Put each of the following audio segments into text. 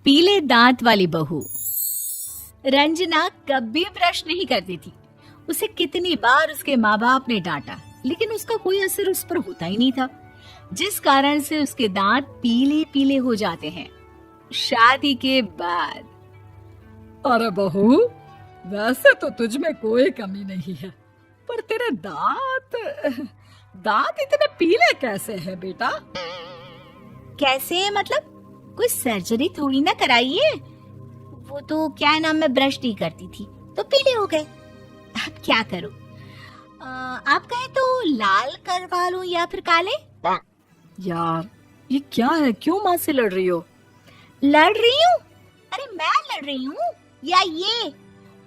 पीले दांत वाली बहू। रंजना कभी ब्रश नहीं करती थी। उसे कितनी बार उसके माँ बाप ने डांटा, लेकिन उसका कोई असर उस पर होता ही नहीं था, जिस कारण से उसके दांत पीले पीले हो जाते हैं। शादी के बाद अरे बहू, वैसे तो तुझ में कोई कमी नहीं है, पर तेरे दांत इतने पीले कैसे हैं बेटा? कैसे मतलब? कोई सर्जरी थोड़ी ना कराई है। वो तो क्या नाम, मैं ब्रश नहीं करती थी तो पीले हो गए। अब क्या करूं? आप कहें तो लाल करवा लूं या फिर काले? यार ये क्या है, क्यों माँ से लड़ रही हो? लड़ रही हूँ? अरे मैं लड़ रही हूँ या ये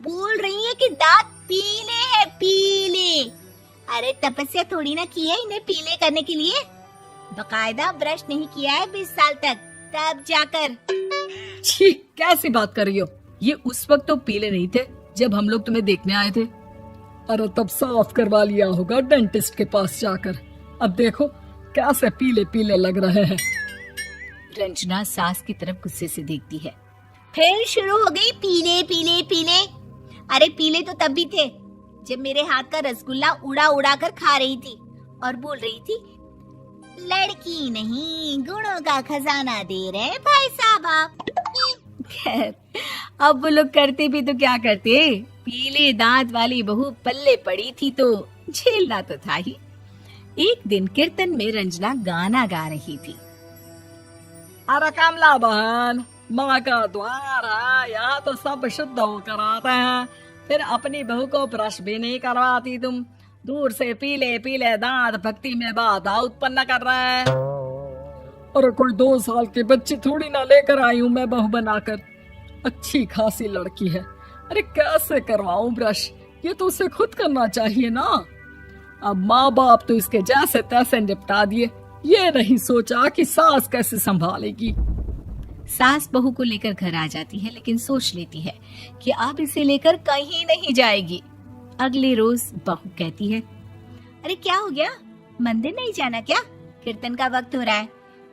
बोल रही है कि दांत पीले हैं, पीले। अरे तपस्या थोड़ी ना की है इन्हें पीले करने के लिए। बकायदा ब्रश नहीं किया है 20 साल तक, तब जाकर। छी, कैसी बात कर रही हो? ये उस वक्त तो पीले नहीं थे जब हम लोग तुम्हें देखने आए थे। अरे तब साफ करवा लिया होगा डेंटिस्ट के पास जाकर। अब देखो कैसे पीले पीले लग रहे हैं। रंजना सास की तरफ गुस्से से देखती है। फिर शुरू हो गई पीले पीले पीले। अरे पीले तो तब भी थे जब मेरे हाथ का रसगुल्ला उड़ा उड़ा कर खा रही थी और बोल रही थी, लड़की नहीं गुणों का खजाना दे रहे भाई साहब आप। खैर, अब वो लोग करते भी तो क्या करते, पीले दांत वाली बहू पल्ले पड़ी थी तो झेलना तो था ही। एक दिन कीर्तन में रंजना गाना गा रही थी। अरे कमला बहन, माँ का द्वार है, यहाँ तो सब शुद्ध होकर आते हैं, फिर अपनी बहू को ब्रश भी नहीं करवाती तुम। दूर से पीले पीले दांत भक्ति में बाधा उत्पन्न कर रहे हैं। अरे कोई 2 साल के बच्चे थोड़ी ना लेकर आई हूँ मैं बहू बनाकर। अच्छी खासी लड़की है, अरे कैसे करवाऊं ब्रश? ये तो उसे खुद करना चाहिए ना। अब माँ बाप तो इसके जैसे तैसे निपटा दिए, ये नहीं सोचा कि सास कैसे संभालेगी। सास बहू को लेकर घर आ जाती है, लेकिन सोच लेती है कि अब इसे लेकर कहीं नहीं जाएगी। अगले रोज बहू कहती है, अरे क्या हो गया, मंदिर नहीं जाना क्या? कीर्तन का वक्त हो रहा है।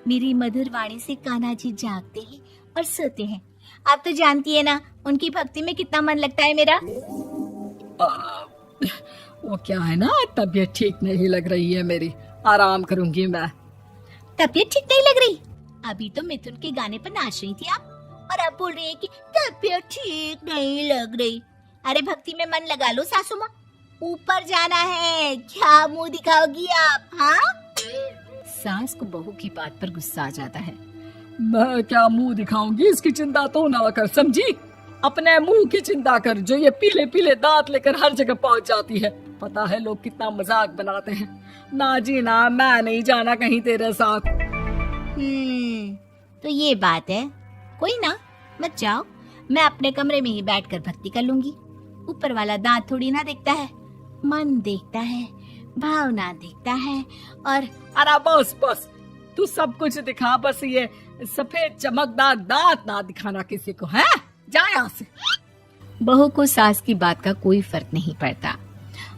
मेरी मधुर वाणी से कान्हा जी जागते हैं और सोते हैं। आप तो जानती है ना उनकी भक्ति में कितना मन लगता है मेरा। वो क्या है ना, तबीयत ठीक नहीं लग रही है मेरी, आराम करूंगी मैं। तबीयत ठीक नहीं लग रही? अभी तो मिथुन के गाने पर नाच रही थी आप, और अब बोल रही है कि तबीयत ठीक नहीं लग रही। अरे भक्ति में मन लगा लो सासू माँ, ऊपर जाना है, क्या मुंह दिखाओगी आप? हाँ? सास को बहू की बात पर गुस्सा आ जाता है। मैं क्या मुंह दिखाऊंगी, इसकी चिंता तो ना कर, समझी? अपने मुंह की चिंता कर, जो ये पीले पीले दांत लेकर हर जगह पहुंच जाती है। पता है लोग कितना मजाक बनाते हैं। ना जी ना, मैं नहीं जाना कहीं तेरे साथ। तो ये बात है। कोई ना, मत जाओ, मैं अपने कमरे में ही बैठकर भक्ति कर लूंगी। ऊपर वाला दांत थोड़ी ना देखता है, मन देखता है, भावना देखता है। और अरे बस बस, तू सब कुछ दिखा, बस ये सफेद चमकदार दांत ना दिखाना किसी को, है? जा यहाँ से। बहू को सास की बात का कोई फर्क नहीं पड़ता,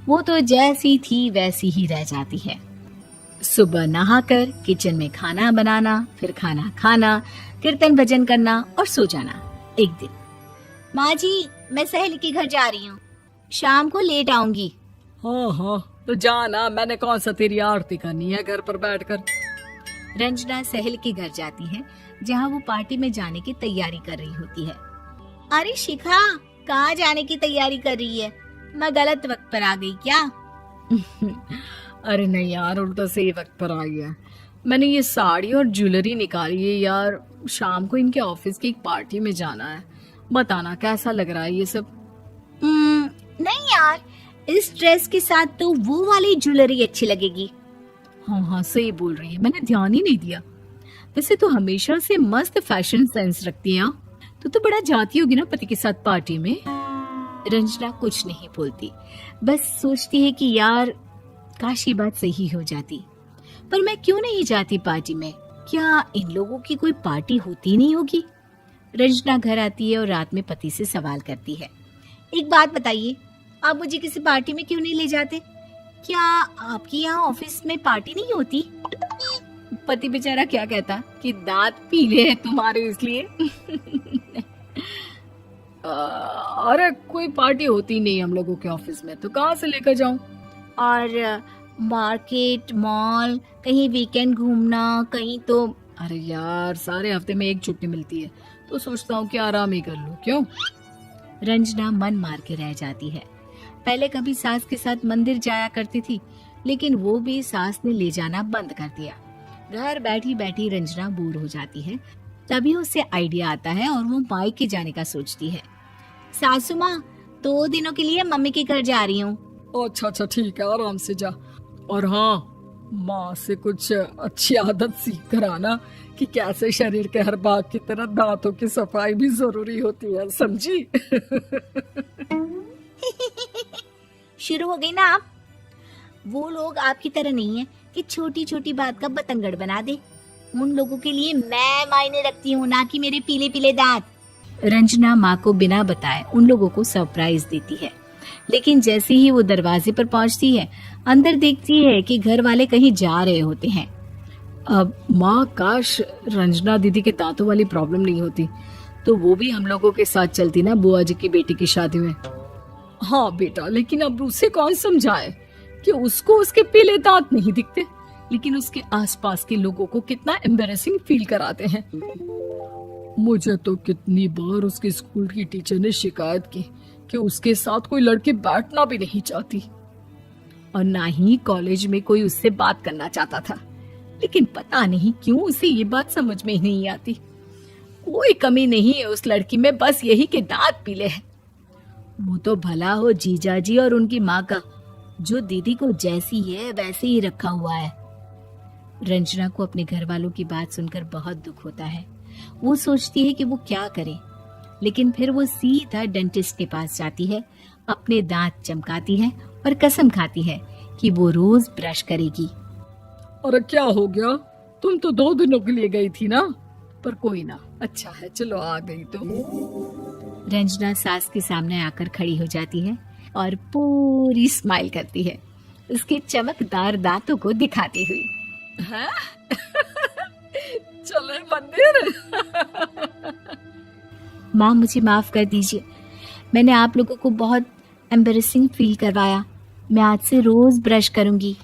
वो तो जैसी थी वैसी ही रह जाती है। सुबह नहाकर किचन में खाना बनाना, फिर खाना खाना, कीर्तन भजन करना और सो जाना। एक दिन, माँ जी मैं सहेली के घर जा रही हूँ, शाम को लेट आऊंगी। हाँ हाँ तो जाना, मैंने कौन सा तेरी आरती करनी है घर पर बैठकर। रंजना सहेली के घर जाती है, जहाँ वो पार्टी में जाने की तैयारी कर रही होती है। अरे शिखा, कहाँ जाने की तैयारी कर रही है? मैं गलत वक्त पर आ गई क्या? अरे नहीं यार, उल्टा सही वक्त पर आई है। मैंने ये साड़ी और ज्वेलरी निकाली है यार, शाम को इनके ऑफिस की एक पार्टी में जाना है। बताना कैसा लग रहा है ये सब? नहीं यार, इस ड्रेस के साथ तो वो वाली ज्वेलरी अच्छी लगेगी। हाँ हाँ सही बोल रही है, मैंने ध्यान ही नहीं दिया। वैसे तो हमेशा से मस्त फैशन सेंस रखती है। तो बड़ा जाती होगी ना पति के साथ पार्टी में। रंजना कुछ नहीं बोलती, बस सोचती है कि यार काश ये बात सही हो जाती। पर मैं क्यों नहीं जाती पार्टी में? क्या इन लोगों की कोई पार्टी होती नहीं होगी? रंजना घर आती है और रात में पति से सवाल करती है, एक बात बताइए, आप मुझे किसी पार्टी में क्यों नहीं ले जाते? क्या आपकी यहाँ ऑफिस में पार्टी नहीं होती? पति बेचारा क्या कहता कि दांत पीले हैं तुम्हारे इसलिए। अरे कोई पार्टी होती नहीं हम लोगों के ऑफिस में, तो कहाँ से लेकर जाऊं? और मार्केट, मॉल, कहीं वीकेंड घूमना, कहीं तो। अरे यार, सारे हफ्ते में एक छुट्टी मिलती है, तो सोचता हूँ कि आराम ही कर लूं। क्यों? रंजना मन मार के रह जाती है। पहले कभी सास के साथ मंदिर जाया करती थी, लेकिन वो भी सास ने ले जाना बंद कर दिया। घर बैठी बैठी रंजना बोर हो जाती है। तभी उसे आइडिया आता है और वो मायके जाने का सोचती है। सासू माँ, 2 दिनों के लिए मम्मी के घर जा रही हूँ। अच्छा ठीक है, आराम से जा। और हाँ, माँ से कुछ अच्छी आदत सीख कर आना कि कैसे शरीर के हर भाग की तरह दांतों की सफाई भी जरूरी होती है, समझी? शुरू हो गई ना आप। वो लोग आपकी तरह नहीं है कि छोटी छोटी बात का बतंगड़ बना दे। उन लोगों के लिए मैं मायने रखती हूँ, ना कि मेरे पीले पीले दांत। रंजना माँ को बिना बताए उन लोगों को सरप्राइज देती है, लेकिन जैसे ही वो दरवाजे पर पहुंचती है, अंदर देखती है कि घर वाले कहीं जा रहे होते हैं। अब माँ, काश रंजना दीदी के दांतों वाली प्रॉब्लम नहीं होती, तो वो भी हम लोगों के साथ चलती ना बुआ जी की बेटी की शादी में। हाँ बेटा, लेकिन अब उसे कौन समझाए कि उसको उसके पीले दांत नहीं दिखते, लेकिन उसके आसपास के लोगों को कितना एम्बैरेसिंग फील कराते हैं। मुझे तो कितनी बार उसके स्कूल की टीचर ने शिकायत की कि उसके साथ कोई लड़की बैठना भी नहीं चाहती, और ना ही कॉलेज में कोई उससे बात करना चाहता था। लेकिन पता नहीं क्यों उसे ये बात समझ में ही नहीं आती। कोई कमी नहीं है उस लड़की में, बस यही कि दांत पीले हैं। वो तो भला हो जीजा जी और उनकी माँ का, जो दीदी को जैसी है वैसे ही रखा हुआ है। रंजना को अपने घर वालों की बात सुनकर बहुत दुख होता है। वो सोचती है कि वो क्या करे, लेकिन फिर वो सीधा डेंटिस्ट के पास जाती है, अपने दांत चमकाती है और कसम खाती है कि वो रोज ब्रश करेगी। अरे क्या हो गया? तुम तो 2 दिनों के लिए गई थी ना। पर कोई ना, अच्छा है, चलो आ गई तो। रंजना सास के सामने आकर खड़ी हो जाती है और पूरी स्माइल करती है, उसके चमकदार दांतों को दिखाती हुई। हैं? चले मंदिर। माँ, मुझे माफ कर दीजिए, मैंने आप लोगों को बहुत एम्बैरेसिंग फील करवाया। मैं आज से रोज ब्रश करूंगी।